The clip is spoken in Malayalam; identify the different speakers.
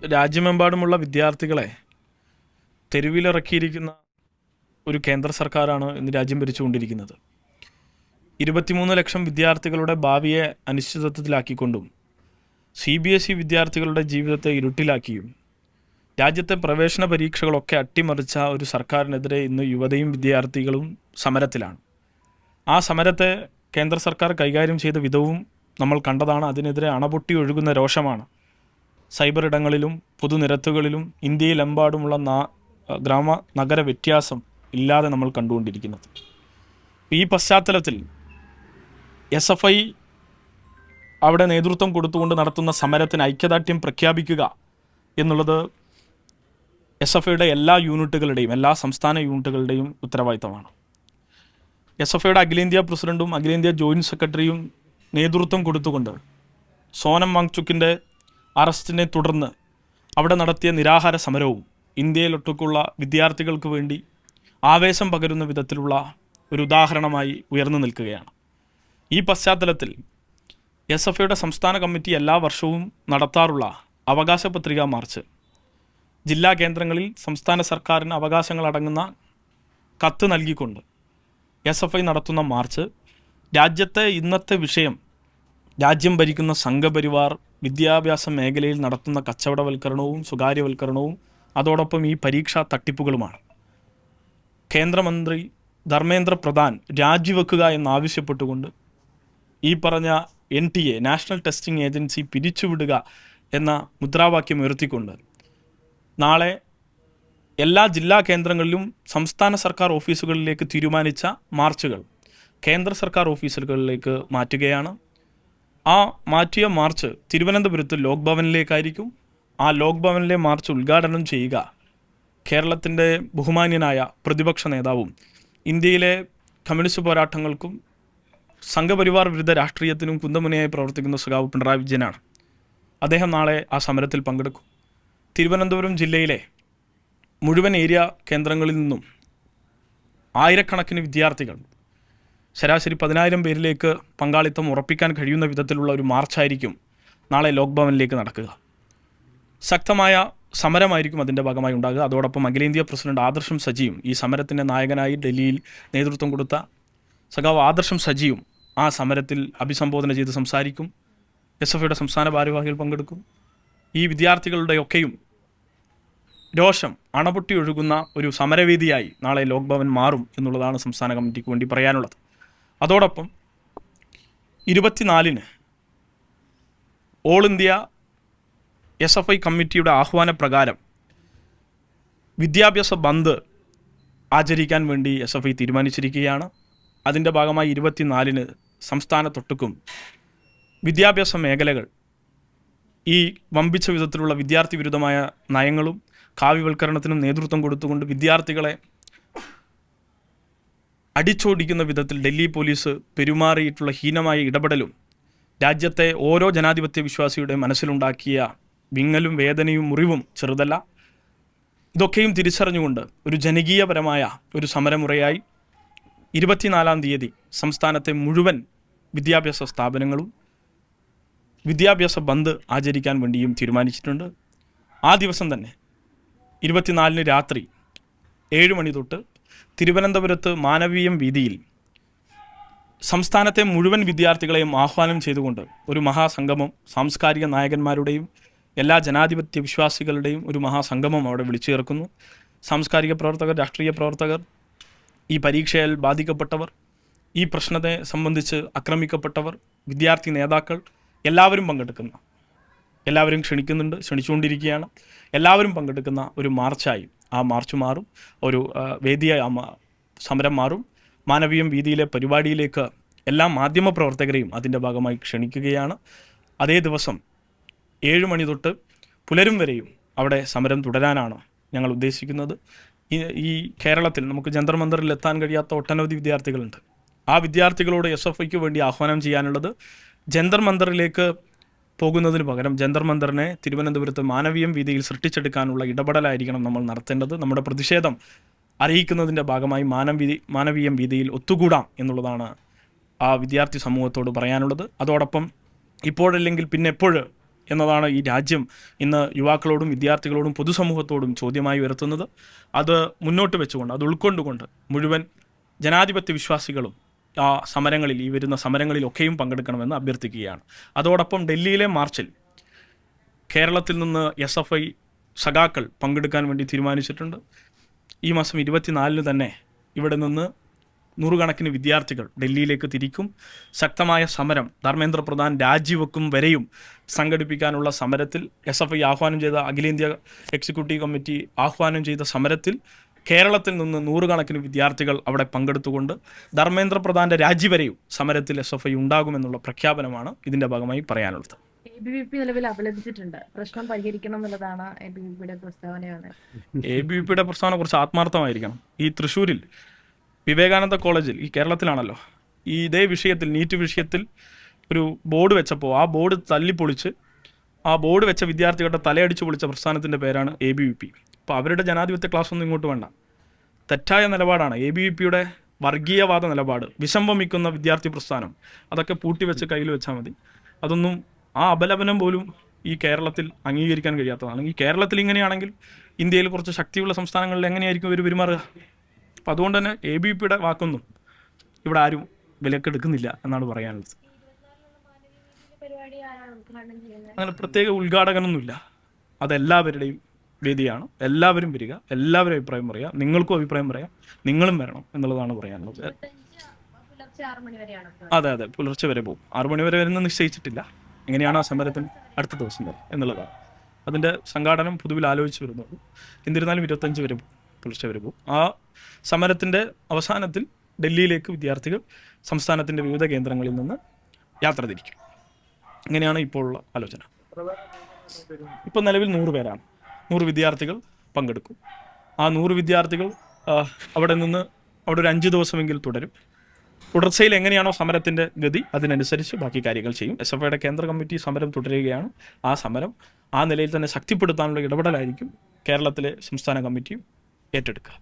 Speaker 1: രാജ്യമെമ്പാടുമുള്ള വിദ്യാർത്ഥികളെ തെരുവിലിറക്കിയിരിക്കുന്ന ഒരു കേന്ദ്ര സർക്കാരാണ് ഇന്ന് രാജ്യം ഭരിച്ചുകൊണ്ടിരിക്കുന്നത്. 23 ലക്ഷം വിദ്യാർത്ഥികളുടെ ഭാവിയെ അനിശ്ചിതത്വത്തിലാക്കിക്കൊണ്ടും CBSE വിദ്യാർത്ഥികളുടെ ജീവിതത്തെ ഇരുട്ടിലാക്കിയും രാജ്യത്തെ പ്രവേശന പരീക്ഷകളൊക്കെ അട്ടിമറിച്ച ഒരു സർക്കാരിനെതിരെ ഇന്ന് യുവതയും വിദ്യാർത്ഥികളും സമരത്തിലാണ്. ആ സമരത്തെ കേന്ദ്ര സർക്കാർ കൈകാര്യം ചെയ്ത വിധവും നമ്മൾ കണ്ടതാണ്. അതിനെതിരെ അണപൊട്ടി ഒഴുകുന്ന രോഷമാണ് സൈബർ ഇടങ്ങളിലും പൊതുനിരത്തുകളിലും ഇന്ത്യയിലെമ്പാടുമുള്ള ഗ്രാമ നഗര വ്യത്യാസം ഇല്ലാതെ നമ്മൾ കണ്ടുകൊണ്ടിരിക്കുന്നത്. ഈ പശ്ചാത്തലത്തിൽ SFI അവിടെ നേതൃത്വം കൊടുത്തുകൊണ്ട് നടത്തുന്ന സമരത്തിന് ഐക്യദാർഢ്യം പ്രഖ്യാപിക്കുക എന്നുള്ളത് SFIയുടെ എല്ലാ യൂണിറ്റുകളുടെയും എല്ലാ സംസ്ഥാന യൂണിറ്റുകളുടെയും ഉത്തരവാദിത്തമാണ്. SFIയുടെ അഖിലേന്ത്യാ പ്രസിഡന്റും അഖിലേന്ത്യാ ജോയിൻറ്റ് സെക്രട്ടറിയും നേതൃത്വം കൊടുത്തുകൊണ്ട് സോനം വാങ്ചുക്കിൻ്റെ അറസ്റ്റിനെ തുടർന്ന് അവിടെ നടത്തിയ നിരാഹാര സമരവും ഇന്ത്യയിലൊട്ടുക്കുള്ള വിദ്യാർത്ഥികൾക്ക് വേണ്ടി ആവേശം പകരുന്ന വിധത്തിലുള്ള ഒരു ഉദാഹരണമായി ഉയർന്നു നിൽക്കുകയാണ്. ഈ പശ്ചാത്തലത്തിൽ SFIയുടെ സംസ്ഥാന കമ്മിറ്റി എല്ലാ വർഷവും നടത്താറുള്ള അവകാശ പത്രികാ മാർച്ച്, ജില്ലാ കേന്ദ്രങ്ങളിൽ സംസ്ഥാന സർക്കാരിന് അവകാശങ്ങളടങ്ങുന്ന കത്ത് നൽകിക്കൊണ്ട് SFI നടത്തുന്ന മാർച്ച് രാജ്യത്തെ ഇന്നത്തെ വിഷയം രാജ്യം ഭരിക്കുന്ന സംഘപരിവാർ വിദ്യാഭ്യാസ മേഖലയിൽ നടത്തുന്ന കച്ചവടവൽക്കരണവും സ്വകാര്യവൽക്കരണവും അതോടൊപ്പം ഈ പരീക്ഷാ തട്ടിപ്പുകളുമാണ്. കേന്ദ്രമന്ത്രി ധർമ്മേന്ദ്ര പ്രധാൻ രാജിവെക്കുക എന്നാവശ്യപ്പെട്ടുകൊണ്ട് ഈ പറഞ്ഞ NTA നാഷണൽ ടെസ്റ്റിംഗ് ഏജൻസി പിരിച്ചുവിടുക എന്ന മുദ്രാവാക്യം ഉയർത്തിക്കൊണ്ട് നാളെ എല്ലാ ജില്ലാ കേന്ദ്രങ്ങളിലും സംസ്ഥാന സർക്കാർ ഓഫീസുകളിലേക്ക് തീരുമാനിച്ച മാർച്ചുകൾ കേന്ദ്ര സർക്കാർ ഓഫീസുകളിലേക്ക് മാറ്റുകയാണ്. ആ മാറ്റിയ മാർച്ച് തിരുവനന്തപുരത്ത് ലോക് ഭവനിലേക്കായിരിക്കും. ആ ലോക് ഭവനിലെ മാർച്ച് ഉദ്ഘാടനം ചെയ്യുക കേരളത്തിൻ്റെ ബഹുമാന്യനായ പ്രതിപക്ഷ നേതാവും ഇന്ത്യയിലെ കമ്മ്യൂണിസ്റ്റ് പോരാട്ടങ്ങൾക്കും സംഘപരിവാർ വിരുദ്ധ രാഷ്ട്രീയത്തിനും കുന്തമുനയായി പ്രവർത്തിക്കുന്ന സഖാവ് പിണറായി വിജയനാണ്. അദ്ദേഹം നാളെ ആ സമരത്തിൽ പങ്കെടുക്കും. തിരുവനന്തപുരം ജില്ലയിലെ മുഴുവൻ ഏരിയ കേന്ദ്രങ്ങളിൽ നിന്നും ആയിരക്കണക്കിന് വിദ്യാർത്ഥികൾ, ശരാശരി 10,000 പേരിലേക്ക് പങ്കാളിത്തം ഉറപ്പിക്കാൻ കഴിയുന്ന വിധത്തിലുള്ള ഒരു മാർച്ചായിരിക്കും നാളെ ലോക് ഭവനിലേക്ക് നടക്കുക. ശക്തമായ സമരമായിരിക്കും അതിൻ്റെ ഭാഗമായി ഉണ്ടാകുക. അതോടൊപ്പം അഖിലേന്ത്യാ പ്രസിഡന്റ് ആദർശം സജിയും ഈ സമരത്തിൻ്റെ നായകനായി ഡൽഹിയിൽ നേതൃത്വം കൊടുത്ത സഖാവ് ആദർശം സജിയും ആ സമരത്തിൽ അഭിസംബോധന ചെയ്ത് സംസാരിക്കും. SFIയുടെ സംസ്ഥാന ഭാരവാഹികൾ പങ്കെടുക്കും. ഈ വിദ്യാർത്ഥികളുടെയൊക്കെയും രോഷം അണപൊട്ടി ഒഴുകുന്ന ഒരു സമരവേദിയായി നാളെ ലോക് ഭവൻ മാറും എന്നുള്ളതാണ് സംസ്ഥാന കമ്മിറ്റിക്ക് വേണ്ടി പറയാനുള്ളത്. അതോടൊപ്പം 24-ന് ഓൾ ഇന്ത്യ SFI കമ്മിറ്റിയുടെ ആഹ്വാനപ്രകാരം വിദ്യാഭ്യാസ ബന്ദ് ആചരിക്കാൻ വേണ്ടി SFI തീരുമാനിച്ചിരിക്കുകയാണ്. അതിൻ്റെ ഭാഗമായി 24-ന് സംസ്ഥാനത്തൊട്ടുക്കും വിദ്യാഭ്യാസ മേഖലകൾ ഈ വമ്പിച്ച വിധത്തിലുള്ള വിദ്യാർത്ഥി വിരുദ്ധമായ നയങ്ങളും കാവ്യവൽക്കരണത്തിനും നേതൃത്വം കൊടുത്തുകൊണ്ട് വിദ്യാർത്ഥികളെ അടിച്ചോടിക്കുന്ന വിധത്തിൽ ഡൽഹി പോലീസ് പെരുമാറിയിട്ടുള്ള ഹീനമായ ഇടപെടലും രാജ്യത്തെ ഓരോ ജനാധിപത്യ വിശ്വാസിയുടെ മനസ്സിലുണ്ടാക്കിയ വിങ്ങലും വേദനയും മുറിവും ചെറുതല്ല. ഇതൊക്കെയും തിരിച്ചറിഞ്ഞുകൊണ്ട് ഒരു ജനകീയപരമായ ഒരു സമരമുറയായി 24-ാം തീയതി സംസ്ഥാനത്തെ മുഴുവൻ വിദ്യാഭ്യാസ സ്ഥാപനങ്ങളും വിദ്യാഭ്യാസ ബന്ദ് ആചരിക്കാൻ വേണ്ടിയും തീരുമാനിച്ചിട്ടുണ്ട്. ആ ദിവസം തന്നെ 24-ന് രാത്രി 7 മണി തൊട്ട് തിരുവനന്തപുരത്ത് മാനവീയം വീതിയിൽ സംസ്ഥാനത്തെ മുഴുവൻ വിദ്യാർത്ഥികളെയും ആഹ്വാനം ചെയ്തുകൊണ്ട് ഒരു മഹാസംഗമം, സാംസ്കാരിക നായകന്മാരുടെയും എല്ലാ ജനാധിപത്യ വിശ്വാസികളുടെയും ഒരു മഹാസംഗമം അവിടെ വിളിച്ചു ചേർക്കുന്നു. സാംസ്കാരിക പ്രവർത്തകർ, രാഷ്ട്രീയ പ്രവർത്തകർ, ഈ പരീക്ഷയാൽ ബാധിക്കപ്പെട്ടവർ, ഈ പ്രശ്നത്തെ സംബന്ധിച്ച് ആക്രമിക്കപ്പെട്ടവർ, വിദ്യാർത്ഥി നേതാക്കൾ എല്ലാവരും എല്ലാവരും ക്ഷണിച്ചുകൊണ്ടിരിക്കുകയാണ്. എല്ലാവരും പങ്കെടുക്കുന്ന ഒരു മാർച്ചായി ആ മാർച്ച് മാറും, ഒരു വേദിയായി സമരം മാറും. മാനവീയം വീതിയിലെ പരിപാടിയിലേക്ക് എല്ലാ മാധ്യമ പ്രവർത്തകരെയും അതിൻ്റെ ഭാഗമായി ക്ഷണിക്കുകയാണ്. അതേ ദിവസം 7 മണി തൊട്ട് പുലരും വരെയും അവിടെ സമരം തുടരാനാണ് ഞങ്ങൾ ഉദ്ദേശിക്കുന്നത്. ഈ കേരളത്തിൽ നമുക്ക് ജന്തർ മന്ദറിൽ എത്താൻ കഴിയാത്ത ഒട്ടനവധി വിദ്യാർത്ഥികളുണ്ട്. ആ വിദ്യാർത്ഥികളോട് SFIക്ക് വേണ്ടി ആഹ്വാനം ചെയ്യാനുള്ളത്, ജന്തർ മന്ദറിലേക്ക് പോകുന്നതിന് പകരം ജന്തർ മന്ദറിനെ തിരുവനന്തപുരത്ത് മാനവീയം വീതിയിൽ സൃഷ്ടിച്ചെടുക്കാനുള്ള ഇടപെടലായിരിക്കണം നമ്മൾ നടത്തേണ്ടത്. നമ്മുടെ പ്രതിഷേധം അറിയിക്കുന്നതിൻ്റെ ഭാഗമായി മാനവീയം വീതിയിൽ ഒത്തുകൂടാം എന്നുള്ളതാണ് ആ വിദ്യാർത്ഥി സമൂഹത്തോട് പറയാനുള്ളത്. അതോടൊപ്പം ഇപ്പോഴല്ലെങ്കിൽ പിന്നെ എപ്പോഴും എന്നതാണ് ഈ രാജ്യം ഇന്ന് യുവാക്കളോടും വിദ്യാർത്ഥികളോടും പൊതുസമൂഹത്തോടും ചോദ്യമായി ഉയർത്തുന്നത്. അത് മുന്നോട്ട് വെച്ചുകൊണ്ട്, അത് ഉൾക്കൊണ്ടുകൊണ്ട് മുഴുവൻ ജനാധിപത്യ വിശ്വാസികളും ആ സമരങ്ങളിൽ, ഈ വരുന്ന സമരങ്ങളിലൊക്കെയും പങ്കെടുക്കണമെന്ന് അഭ്യർത്ഥിക്കുകയാണ്. അതോടൊപ്പം ഡൽഹിയിലെ മാർച്ചിൽ കേരളത്തിൽ നിന്ന് SFI സഖാക്കൾ പങ്കെടുക്കാൻ വേണ്ടി തീരുമാനിച്ചിട്ടുണ്ട്. ഈ മാസം 24-ന് തന്നെ ഇവിടെ നിന്ന് നൂറുകണക്കിന് വിദ്യാർത്ഥികൾ ഡൽഹിയിലേക്ക് തിരിക്കും. ശക്തമായ സമരം, ധർമ്മേന്ദ്ര പ്രധാൻ രാജിവെക്കും വരെയും സംഘടിപ്പിക്കാനുള്ള സമരത്തിൽ SFI ആഹ്വാനം ചെയ്ത, അഖിലേന്ത്യാ എക്സിക്യൂട്ടീവ് കമ്മിറ്റി ആഹ്വാനം ചെയ്ത സമരത്തിൽ കേരളത്തിൽ നിന്ന് നൂറുകണക്കിന് വിദ്യാർത്ഥികൾ അവിടെ പങ്കെടുത്തുകൊണ്ട് ധർമ്മേന്ദ്ര പ്രധാൻ്റെ രാജി വരെയും സമരത്തിൽ SFI ഉണ്ടാകുമെന്നുള്ള പ്രഖ്യാപനമാണ് ഇതിൻ്റെ ഭാഗമായി പറയാനുള്ളത്.
Speaker 2: ABVP നിലവിൽ അപലപിച്ചിട്ടുണ്ട്. പ്രശ്നം പരിഹരിക്കണം എന്നുള്ളതാണ് ABVPയുടെ പ്രസ്താവനയാണ്.
Speaker 1: ABVPയുടെ പ്രസ്താവന കുറച്ച് ആത്മാർത്ഥമായിരിക്കണം. ഈ തൃശ്ശൂരിൽ വിവേകാനന്ദ കോളേജിൽ, ഈ കേരളത്തിലാണല്ലോ, ഈ ഇതേ വിഷയത്തിൽ, നീറ്റ് വിഷയത്തിൽ ഒരു ബോർഡ് വെച്ചപ്പോൾ ആ ബോർഡ് തല്ലിപ്പൊളിച്ച് ആ ബോർഡ് വെച്ച വിദ്യാർത്ഥികളുടെ തലയടിച്ച് പൊളിച്ച പ്രസ്ഥാനത്തിൻ്റെ പേരാണ് ABVP. അപ്പോൾ അവരുടെ ജനാധിപത്യ ക്ലാസ് ഒന്നും ഇങ്ങോട്ട് വേണ്ട. തെറ്റായ നിലപാടാണ് ABVPയുടെ. വർഗീയവാദ നിലപാട്, വിഷം വമിക്കുന്ന വിദ്യാർത്ഥി പ്രസ്ഥാനം, അതൊക്കെ പൂട്ടിവെച്ച് കയ്യിൽ വെച്ചാൽ മതി. അതൊന്നും, ആ അപലപനം പോലും ഈ കേരളത്തിൽ അംഗീകരിക്കാൻ കഴിയാത്തതാണ്. ഈ കേരളത്തിൽ ഇങ്ങനെയാണെങ്കിൽ ഇന്ത്യയിൽ കുറച്ച് ശക്തിയുള്ള സംസ്ഥാനങ്ങളിൽ എങ്ങനെയായിരിക്കും ഇവർ പെരുമാറുക? അപ്പോൾ അതുകൊണ്ട് തന്നെ ABVPയുടെ വാക്കൊന്നും ഇവിടെ ആരും വിലക്കെടുക്കുന്നില്ല എന്നാണ് പറയാനുള്ളത്. അങ്ങനെ പ്രത്യേക ഉദ്ഘാടകനൊന്നുമില്ല. അതെല്ലാവരുടെയും വേദിയാണ്. എല്ലാവരും വരിക, എല്ലാവരും അഭിപ്രായം പറയുക, നിങ്ങൾക്കും അഭിപ്രായം പറയാം, നിങ്ങളും വരണം എന്നുള്ളതാണ് പറയാനുള്ളത്. അതെ, പുലർച്ചെ വരെ പോകും. 6 മണി വരെ വരുന്ന നിശ്ചയിച്ചിട്ടില്ല. എങ്ങനെയാണ് ആ സമരത്തിന് അടുത്ത ദിവസം വരെ എന്നുള്ളതാണ്. അതിൻ്റെ സംഘാടനം പൊതുവിൽ ആലോചിച്ച് വരുന്നുള്ളൂ. എന്നിരുന്നാലും 25 വരെ പോകും, പുലർച്ചെ വരെ പോകും. ആ സമരത്തിൻ്റെ അവസാനത്തിൽ ഡൽഹിയിലേക്ക് വിദ്യാർത്ഥികൾ സംസ്ഥാനത്തിൻ്റെ വിവിധ കേന്ദ്രങ്ങളിൽ നിന്ന് യാത്ര തിരിക്കും. ഇങ്ങനെയാണ് ഇപ്പോൾ ഉള്ള ആലോചന. ഇപ്പോൾ നിലവിൽ 100 പേരാണ്. 100 വിദ്യാർത്ഥികൾ പങ്കെടുക്കും. ആ 100 വിദ്യാർത്ഥികൾ അവിടെ ഒരു 5 ദിവസമെങ്കിൽ തുടരും. തുടർച്ചയിൽ എങ്ങനെയാണോ സമരത്തിൻ്റെ ഗതി, അതിനനുസരിച്ച് ബാക്കി കാര്യങ്ങൾ ചെയ്യും. SFIയുടെ കേന്ദ്ര കമ്മിറ്റി സമരം തുടരുകയാണ്. ആ സമരം ആ നിലയിൽ തന്നെ ശക്തിപ്പെടുത്താനുള്ള ഇടപെടലായിരിക്കും കേരളത്തിലെ സംസ്ഥാന കമ്മിറ്റിയും ഏറ്റെടുക്കുക.